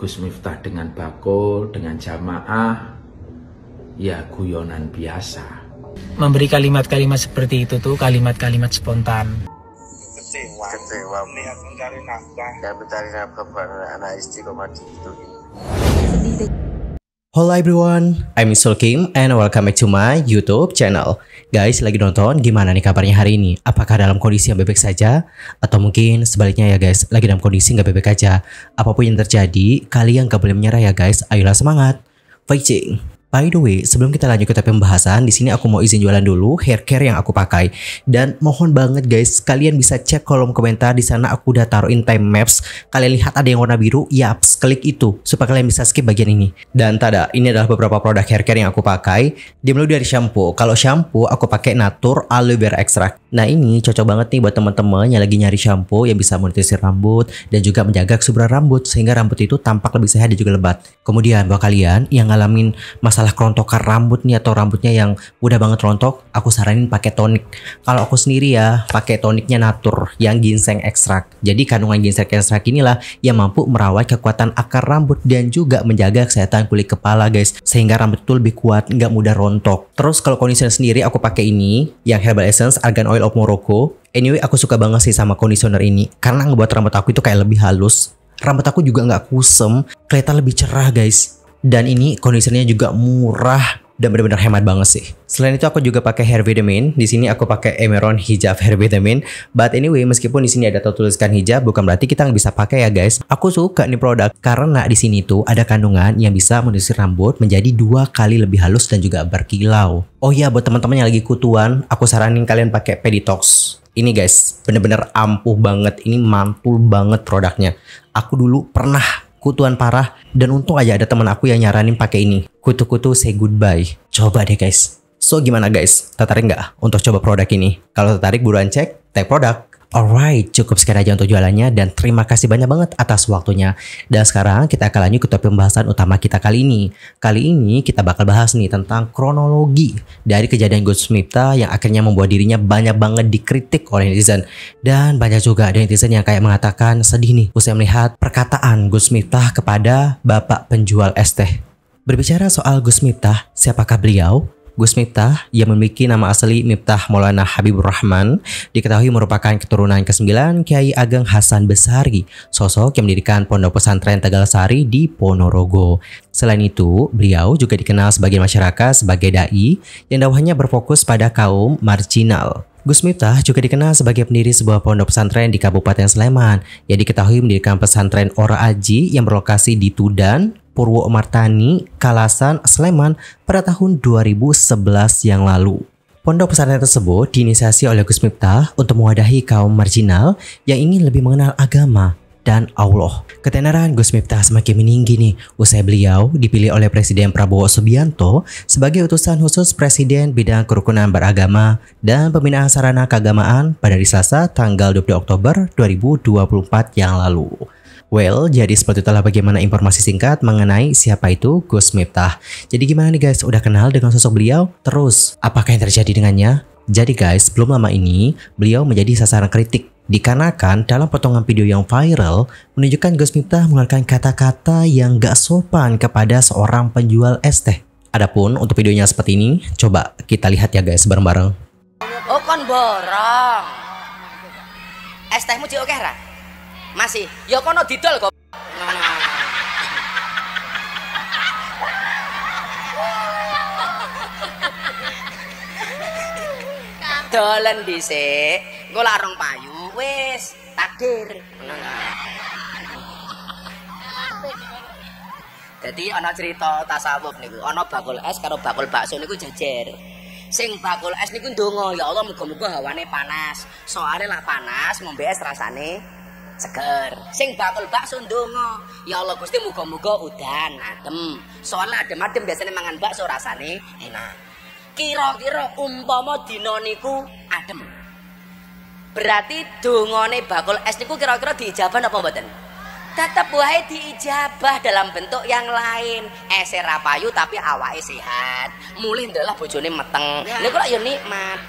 Gus Miftah dengan bakul, dengan jamaah, ya guyonan biasa. Memberi kalimat-kalimat seperti itu tuh kalimat-kalimat spontan. Kecewa niat mencari nafkah dan mencari nafkah buat anak istiqomah itu. Hello everyone, I'm Mr. Kim and welcome back to my YouTube channel. Guys, lagi nonton, gimana nih kabarnya hari ini? Apakah dalam kondisi yang baik saja? Atau mungkin sebaliknya ya guys, lagi dalam kondisi nggak baik aja? Apapun yang terjadi, kalian gak boleh menyerah ya guys. Ayolah semangat, fighting! By the way, sebelum kita lanjut ke pembahasan, di sini aku mau izin jualan dulu hair care yang aku pakai. Dan mohon banget guys, kalian bisa cek kolom komentar, di sana aku udah taruhin time maps. Kalian lihat ada yang warna biru, yaps, klik itu supaya kalian bisa skip bagian ini. Dan tada, ini adalah beberapa produk hair care yang aku pakai. Dimulai dari shampoo. Kalau shampoo aku pakai Natur Aloe Vera Extract. Nah, ini cocok banget nih buat teman-teman yang lagi nyari shampoo yang bisa menetrisi rambut dan juga menjaga kesuburan rambut sehingga rambut itu tampak lebih sehat dan juga lebat. Kemudian buat kalian yang ngalamin masalah kerontokan rambut nih atau rambutnya yang udah banget rontok, aku saranin pakai tonik. Kalau aku sendiri ya pakai toniknya Natur yang ginseng ekstrak. Jadi kandungan ginseng ekstrak inilah yang mampu merawat kekuatan akar rambut dan juga menjaga kesehatan kulit kepala guys, sehingga rambut itu lebih kuat, nggak mudah rontok. Terus kalau conditioner sendiri aku pakai ini yang Herbal Essence Argan Oil of Morocco. Anyway, aku suka banget sih sama conditioner ini karena ngebuat rambut aku itu kayak lebih halus. Rambut aku juga nggak kusem, kelihatan lebih cerah guys. Dan ini conditionernya juga murah dan benar-benar hemat banget sih. Selain itu aku juga pakai hair vitamin. Di sini aku pakai Emeron Hijab hair vitamin. But anyway, meskipun di sini ada tertuliskan hijab, bukan berarti kita nggak bisa pakai ya guys. Aku suka nih produk karena di sini tuh ada kandungan yang bisa menyisir rambut menjadi 2 kali lebih halus dan juga berkilau. Oh iya, buat teman-teman yang lagi kutuan, aku saranin kalian pakai Peditox. Ini guys, bener-bener ampuh banget. Ini mantul banget produknya. Aku dulu pernah kutuan parah dan untung aja ada teman aku yang nyaranin pakai ini. Kutu-kutu say goodbye. Coba deh guys. So gimana guys? Tertarik nggak untuk coba produk ini? Kalau tertarik buruan cek tag produk. Alright, cukup sekian aja untuk jualannya dan terima kasih banyak banget atas waktunya. Dan sekarang kita akan lanjut ke topik pembahasan utama kita kali ini. Kali ini kita bakal bahas nih tentang kronologi dari kejadian Gus Miftah yang akhirnya membuat dirinya banyak banget dikritik oleh netizen. Dan banyak juga ada netizen yang kayak mengatakan sedih nih usai melihat perkataan Gus Miftah kepada bapak penjual es teh. Berbicara soal Gus Miftah, siapakah beliau? Gus Miftah yang memiliki nama asli Miftah Maulana Habibur Rahman diketahui merupakan keturunan ke-9 Kiai Ageng Hasan Besari, sosok yang mendirikan Pondok Pesantren Tegal Sari di Ponorogo. Selain itu, beliau juga dikenal sebagai masyarakat sebagai dai yang dakwahnya berfokus pada kaum marginal. Gus Miftah juga dikenal sebagai pendiri sebuah pondok pesantren di Kabupaten Sleman yang diketahui mendirikan pesantren Ora Aji yang berlokasi di Tudan, Purwo Martani, Kalasan, Sleman pada tahun 2011 yang lalu. Pondok pesantren tersebut diinisiasi oleh Gus Miftah untuk mewadahi kaum marginal yang ingin lebih mengenal agama dan Allah. Ketenaran Gus Miftah semakin meninggi nih usai beliau dipilih oleh Presiden Prabowo Subianto sebagai utusan khusus Presiden bidang kerukunan beragama dan pembinaan sarana keagamaan pada hari Selasa tanggal 20 Oktober 2024 yang lalu. Well, jadi seperti itulah bagaimana informasi singkat mengenai siapa itu Gus Miftah. Jadi gimana nih guys, udah kenal dengan sosok beliau? Terus, apakah yang terjadi dengannya? Jadi guys, belum lama ini beliau menjadi sasaran kritik dikarenakan dalam potongan video yang viral menunjukkan Gus Miftah mengeluarkan kata-kata yang gak sopan kepada seorang penjual es teh. Adapun untuk videonya seperti ini, coba kita lihat ya guys bareng-bareng. Oh kon borong. Es tehmu cik oke ra? Masih. Ya kono didol kok. Dolen dhisik, engko larung payu wis takdir. Jadi ana cerita tasawuf niku, ana bakul es karo bakul bakso niku jejer. Sing bakul es niku ndonga, ya Allah muga-muga hawane panas. Soale lak panas ngombe es rasane seger. Sing bakul bakso ndonga, ya Allah Gusti muga-muga udan adem. Soale adem-adem biasane mangan bakso rasane enak. Kira-kira umpama dina niku adem. Berarti dongane bakul es niku kira-kira diijabah apa mboten? Tetep wae diijabah dalam bentuk yang lain. Ese ra payu tapi awake sehat. Mulih ndelah bojone meteng. Niku lak ya nikmat.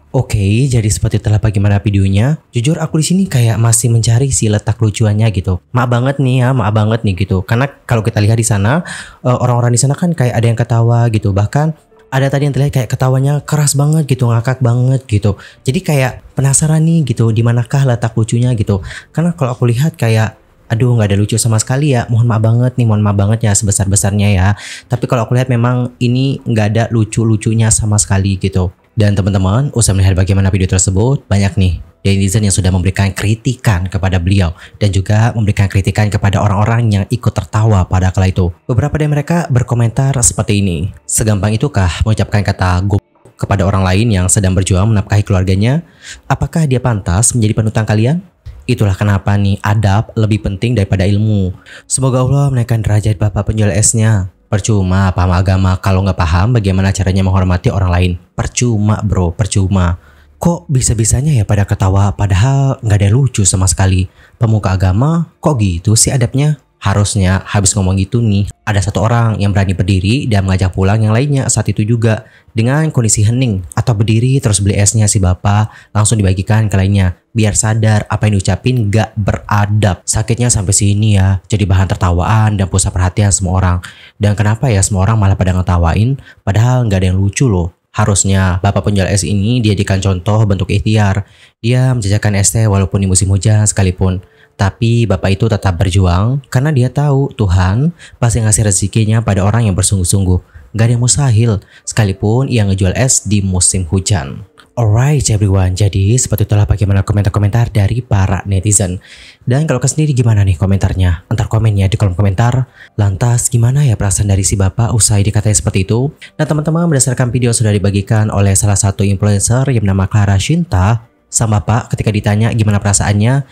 Oke, jadi seperti itulah bagaimana videonya. Jujur aku di sini kayak masih mencari si letak lucuannya gitu. Maaf banget nih ya, maaf banget nih gitu. Karena kalau kita lihat di sana, orang-orang di sana kan kayak ada yang ketawa gitu. Bahkan ada tadi yang terlihat kayak ketawanya keras banget gitu, ngakak banget gitu. Jadi kayak penasaran nih gitu, di manakah letak lucunya gitu. Karena kalau aku lihat kayak aduh nggak ada lucu sama sekali ya, mohon maaf banget nih, mohon maaf banget ya sebesar-besarnya ya. Tapi kalau aku lihat memang ini nggak ada lucu-lucunya sama sekali gitu. Dan teman-teman, usai melihat bagaimana video tersebut, banyak nih netizen yang sudah memberikan kritikan kepada beliau dan juga memberikan kritikan kepada orang-orang yang ikut tertawa pada kala itu. Beberapa dari mereka berkomentar seperti ini. Segampang itukah mengucapkan kata goblok kepada orang lain yang sedang berjuang menafkahi keluarganya? Apakah dia pantas menjadi panutan kalian? Itulah kenapa nih adab lebih penting daripada ilmu. Semoga Allah menaikkan derajat Bapak penjual esnya. Percuma paham agama kalau nggak paham bagaimana caranya menghormati orang lain. Percuma bro, percuma. Kok bisa-bisanya ya pada ketawa padahal nggak ada lucu sama sekali. Pemuka agama kok gitu sih adabnya? Harusnya habis ngomong gitu nih, ada satu orang yang berani berdiri dan mengajak pulang yang lainnya saat itu juga. Dengan kondisi hening atau berdiri terus beli esnya si bapak langsung dibagikan ke lainnya. Biar sadar apa yang diucapin gak beradab. Sakitnya sampai sini ya, jadi bahan tertawaan dan pusat perhatian semua orang. Dan kenapa ya semua orang malah pada ngetawain padahal gak ada yang lucu loh. Harusnya bapak penjual es ini dijadikan contoh bentuk ikhtiar. Dia menjajakan es teh walaupun di musim hujan sekalipun. Tapi bapak itu tetap berjuang karena dia tahu Tuhan pasti ngasih rezekinya pada orang yang bersungguh-sungguh. Gak ada yang mustahil sekalipun ia ngejual es di musim hujan. Alright everyone, jadi seperti itulah bagaimana komentar-komentar dari para netizen. Dan kalau kalian sendiri gimana nih komentarnya? Antar komen ya di kolom komentar. Lantas gimana ya perasaan dari si bapak usai dikatain seperti itu? Nah teman-teman, berdasarkan video sudah dibagikan oleh salah satu influencer yang bernama Clara Shinta, sang bapak ketika ditanya gimana perasaannya,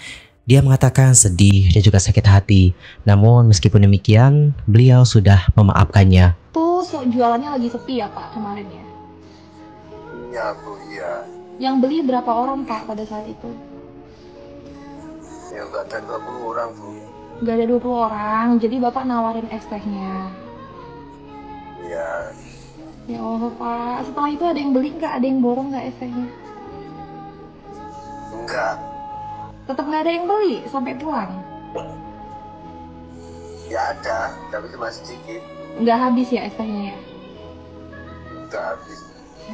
dia mengatakan sedih dan juga sakit hati. Namun meskipun demikian, beliau sudah memaafkannya. Tuh jualannya lagi sepi ya Pak kemarin ya? Iya Bu, iya. Yang beli berapa orang Pak pada saat itu? Ya nggak ada 20 orang Bu. Gak ada 20 orang, jadi Bapak nawarin es tehnya. Iya. Ya Allah Pak, setelah itu ada yang beli nggak? Ada yang borong nggak es tehnya? Enggak. Tetap nggak ada yang beli sampai pulang? Ya ada, tapi cuma sedikit. Nggak habis ya es tehnya ya? Nggak habis.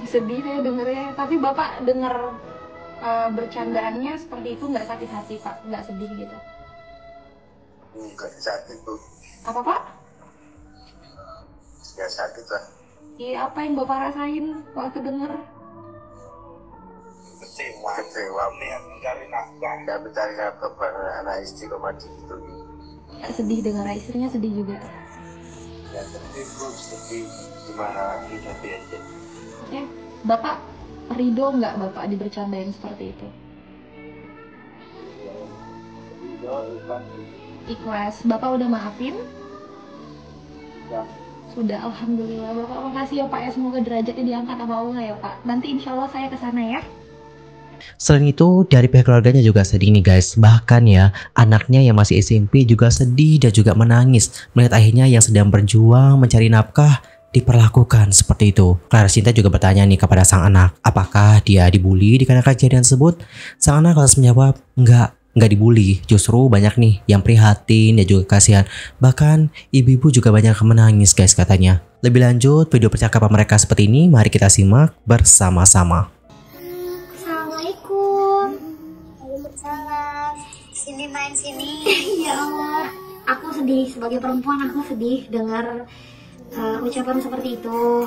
Sedih saya dengernya, tapi Bapak denger bercandaannya seperti itu nggak sakit hati Pak? Nggak sedih gitu? Enggak sakit Bu. Apa Pak? Ya sakit lah. Iya, apa yang Bapak rasain waktu denger? Kecewa mencari nafkah. Ya mencari nafkah buat anak istri kok mati gitu. Sedih dengar istrinya sedih juga. Ya sedih Bu, sedih. Gimana lagi tapi aja. Oke, Bapak ridho nggak Bapak dibercandain seperti itu? Ikhlas. Bapak udah maafin? Ya. Sudah, alhamdulillah. Bapak makasih ya Pak ya, semoga derajatnya diangkat sama Allah ya Pak. Nanti insya Allah saya kesana ya. Selain itu, dari pihak keluarganya juga sedih nih guys. Bahkan ya, anaknya yang masih SMP juga sedih dan juga menangis melihat ayahnya yang sedang berjuang mencari nafkah diperlakukan seperti itu. Clara Shinta juga bertanya nih kepada sang anak, apakah dia dibully dikarenakan kejadian tersebut? Sang anak langsung menjawab, enggak dibully. Justru banyak nih yang prihatin dan juga kasihan. Bahkan ibu-ibu juga banyak menangis guys katanya. Lebih lanjut, video percakapan mereka seperti ini, mari kita simak bersama-sama. Sini main sini. Ya Allah, aku sedih sebagai perempuan, aku sedih dengar ucapan seperti itu.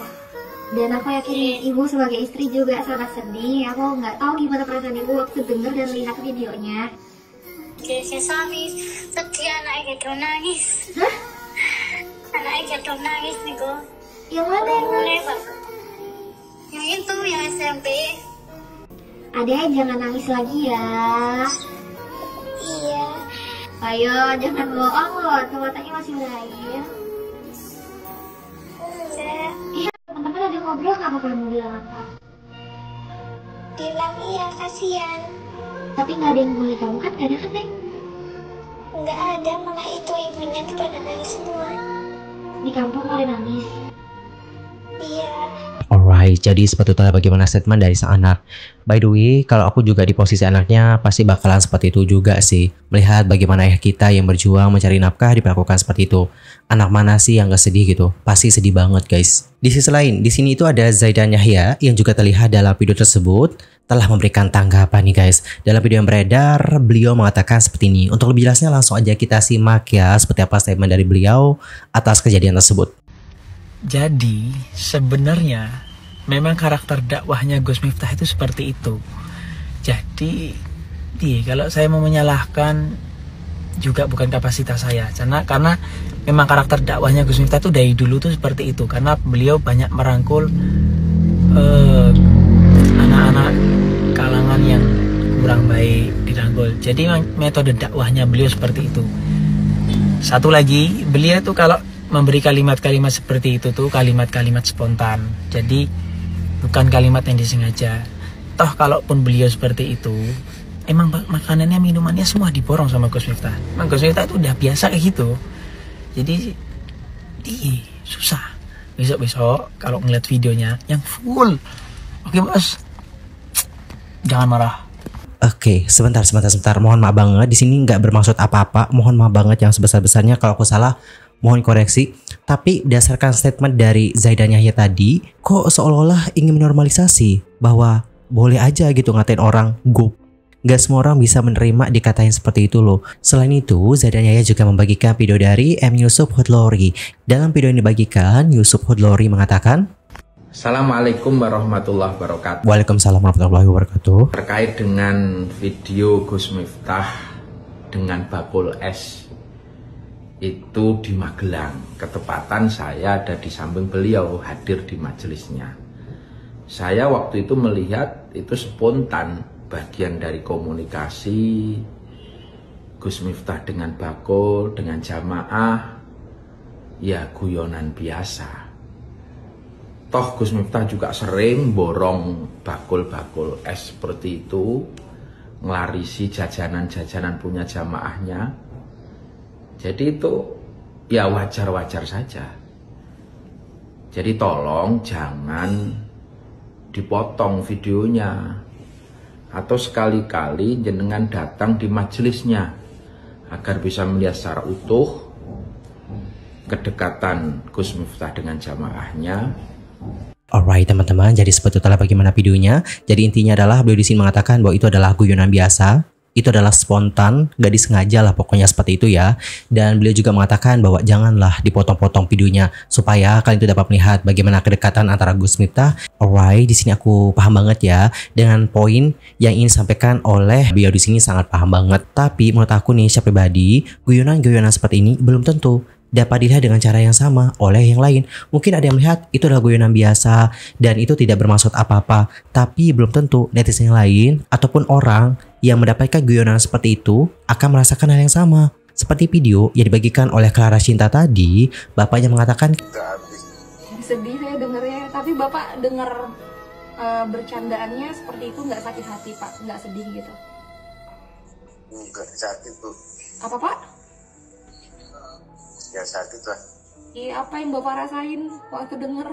Dan aku yakin ibu sebagai istri juga sangat sedih. Aku nggak tahu gimana perasaan ibu waktu dengar dan lihat videonya. Jadi suami sedih anaknya gitu nangis. Hah? Anaknya gitu nangis nih kok. Yang mana yang nangis? Yang itu yang SMP. Adek jangan nangis lagi ya. Iya. Ayo jangan bohong loh, matanya masih berair. Enggak. Iya, teman-teman ada ngobrol nggak apa mau bilang apa? Bilang iya, kasihan. Tapi nggak ada yang boleh kamu kan, nggak ada kan Neng? Nggak ada, malah itu ibunya tuh pada nangis semua. Di kampung ada nangis. Iya. Alright. Alright, jadi seperti itu bagaimana statement dari sang anak. By the way, kalau aku juga di posisi anaknya pasti bakalan seperti itu juga sih. Melihat bagaimana ayah kita yang berjuang mencari nafkah diperlakukan seperti itu. Anak mana sih yang gak sedih gitu? Pasti sedih banget guys. Di sisi lain, di sini itu ada Zaidan Yahya yang juga terlihat dalam video tersebut telah memberikan tanggapan nih guys. Dalam video yang beredar, beliau mengatakan seperti ini. Untuk lebih jelasnya langsung aja kita simak ya seperti apa statement dari beliau atas kejadian tersebut. Jadi sebenarnya memang karakter dakwahnya Gus Miftah itu seperti itu. Jadi kalau saya mau menyalahkan juga bukan kapasitas saya, karena memang karakter dakwahnya Gus Miftah itu dari dulu tuh seperti itu. Karena beliau banyak merangkul anak-anak kalangan yang kurang baik dirangkul. Jadi metode dakwahnya beliau seperti itu. Satu lagi, beliau tuh kalau memberi kalimat-kalimat seperti itu tuh kalimat-kalimat spontan. Jadi bukan kalimat yang disengaja. Toh kalaupun beliau seperti itu, emang makanannya, minumannya semua diborong sama Gus Miftah. Emang Gus Miftah itu udah biasa kayak gitu. Jadi susah. Besok-besok kalau ngeliat videonya yang full, oke bos, jangan marah. Oke, sebentar. Mohon maaf banget. Di sini nggak bermaksud apa-apa. Mohon maaf banget yang sebesar-besarnya kalau aku salah. Mohon koreksi, tapi berdasarkan statement dari Zaidan Yahya tadi, kok seolah-olah ingin menormalisasi bahwa boleh aja gitu ngatain orang gob. Gak semua orang bisa menerima dikatain seperti itu loh. Selain itu, Zaidan Yahya juga membagikan video dari M. Yusuf Hudlori. Dalam video yang dibagikan, Yusuf Hudlori mengatakan, Assalamualaikum warahmatullahi wabarakatuh. Waalaikumsalam warahmatullahi wabarakatuh. Terkait dengan video Gus Miftah dengan bakul es itu di Magelang, ketepatan saya ada di samping beliau, hadir di majelisnya. Saya waktu itu melihat itu spontan, bagian dari komunikasi Gus Miftah dengan bakul, dengan jamaah, ya guyonan biasa. Toh Gus Miftah juga sering borong bakul-bakul es seperti itu, ngelarisi jajanan-jajanan punya jamaahnya. Jadi itu ya wajar-wajar saja. Jadi tolong jangan dipotong videonya. Atau sekali-kali jenengan datang di majelisnya agar bisa melihat secara utuh kedekatan Gus Miftah dengan jamaahnya. Alright teman-teman, jadi seperti itulah bagaimana videonya. Jadi intinya adalah beliau di sini mengatakan bahwa itu adalah guyonan biasa. Itu adalah spontan, gak disengaja lah pokoknya seperti itu ya. Dan beliau juga mengatakan bahwa janganlah dipotong-potong videonya supaya kalian itu dapat melihat bagaimana kedekatan antara Gus Miftah. Alright, di sini aku paham banget ya dengan poin yang ingin disampaikan oleh beliau di sini, sangat paham banget. Tapi menurut aku nih secara pribadi, guyonan-guyonan seperti ini belum tentu dapat dilihat dengan cara yang sama oleh yang lain. Mungkin ada yang melihat itu adalah guyonan biasa dan itu tidak bermaksud apa-apa, tapi belum tentu netizen yang lain ataupun orang yang mendapatkan guyonan seperti itu akan merasakan hal yang sama. Seperti video yang dibagikan oleh Clara Cinta tadi, bapaknya mengatakan, sedih saya dengernya, tapi bapak denger bercandaannya seperti itu nggak sakit hati pak, nggak sedih gitu? Enggak sakit bu. Apa pak? Ya sakit lah. Iya, apa yang bapak rasain waktu denger?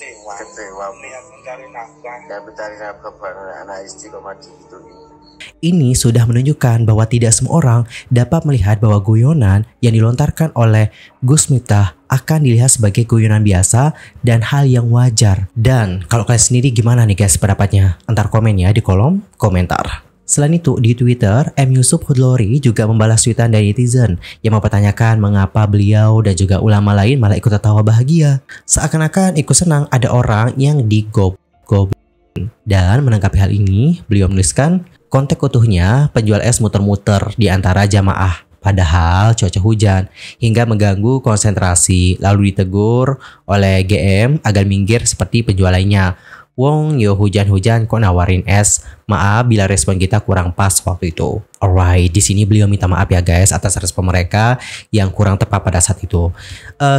Kecewa melihat mencari nafkah buat anak istri kok mati gitu. Ini sudah menunjukkan bahwa tidak semua orang dapat melihat bahwa guyonan yang dilontarkan oleh Gus Miftah akan dilihat sebagai guyonan biasa dan hal yang wajar. Dan kalau kalian sendiri gimana nih guys pendapatnya? Antar komen ya di kolom komentar. Selain itu, di Twitter, M. Yusuf Hudlori juga membalas tweetan dari netizen yang mempertanyakan mengapa beliau dan juga ulama lain malah ikut tertawa bahagia. Seakan-akan ikut senang ada orang yang digob-gobin. Dan menanggapi hal ini, beliau menuliskan, konteks utuhnya penjual es muter-muter di antara jamaah. Padahal cuaca hujan hingga mengganggu konsentrasi, lalu ditegur oleh GM agar minggir seperti penjual lainnya. Wong yo hujan-hujan kok nawarin es. Maaf bila respon kita kurang pas waktu itu. Alright, di sini beliau minta maaf ya guys atas respon mereka yang kurang tepat pada saat itu.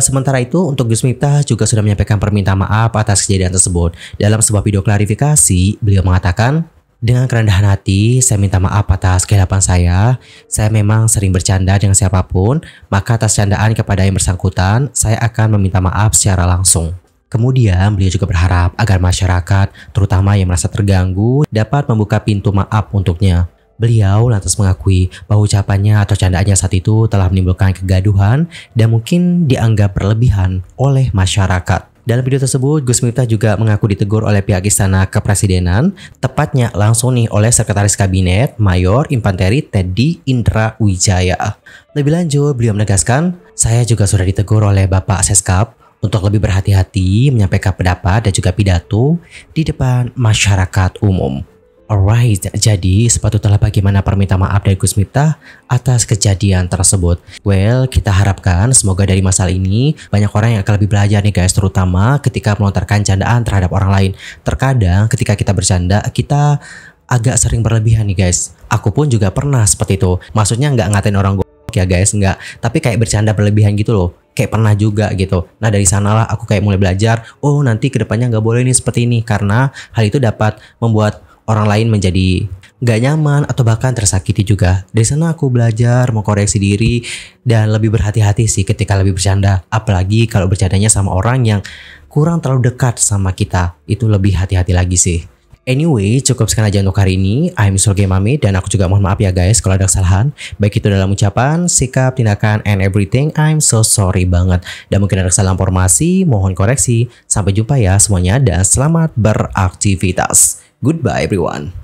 Sementara itu untuk Gus Miftah juga sudah menyampaikan permintaan maaf atas kejadian tersebut. Dalam sebuah video klarifikasi, beliau mengatakan, dengan kerendahan hati, saya minta maaf atas kehilafan saya. Saya memang sering bercanda dengan siapapun, maka atas candaan kepada yang bersangkutan, saya akan meminta maaf secara langsung. Kemudian beliau juga berharap agar masyarakat, terutama yang merasa terganggu, dapat membuka pintu maaf untuknya. Beliau lantas mengakui bahwa ucapannya atau candaannya saat itu telah menimbulkan kegaduhan dan mungkin dianggap berlebihan oleh masyarakat. Dalam video tersebut, Gus Miftah juga mengaku ditegur oleh pihak Istana Kepresidenan, tepatnya langsung nih oleh Sekretaris Kabinet Mayor Infanteri Teddy Indra Wijaya. Lebih lanjut, beliau menegaskan, saya juga sudah ditegur oleh Bapak Seskap untuk lebih berhati-hati menyampaikan pendapat dan juga pidato di depan masyarakat umum. Alright, jadi sepatutnya bagaimana permintaan maaf dari Gus Miftah atas kejadian tersebut. Well, kita harapkan semoga dari masalah ini banyak orang yang akan lebih belajar nih guys, terutama ketika melontarkan candaan terhadap orang lain. Terkadang ketika kita bercanda, kita agak sering berlebihan nih guys. Aku pun juga pernah seperti itu. Maksudnya nggak ngatain orang goblok ya guys, nggak. Tapi kayak bercanda berlebihan gitu loh. Kayak pernah juga gitu. Nah dari sanalah aku kayak mulai belajar, oh nanti kedepannya nggak boleh nih seperti ini. Karena hal itu dapat membuat orang lain menjadi gak nyaman atau bahkan tersakiti juga. Dari sana aku belajar mengkoreksi diri dan lebih berhati-hati sih ketika lebih bercanda. Apalagi kalau bercandanya sama orang yang kurang terlalu dekat sama kita. Itu lebih hati-hati lagi sih. Anyway, cukup sekian aja untuk hari ini. I'm Sulky Mami dan aku juga mohon maaf ya guys kalau ada kesalahan. Baik itu dalam ucapan, sikap, tindakan, and everything. I'm so sorry banget. Dan mungkin ada kesalahan formasi, mohon koreksi. Sampai jumpa ya semuanya dan selamat beraktivitas. Goodbye everyone.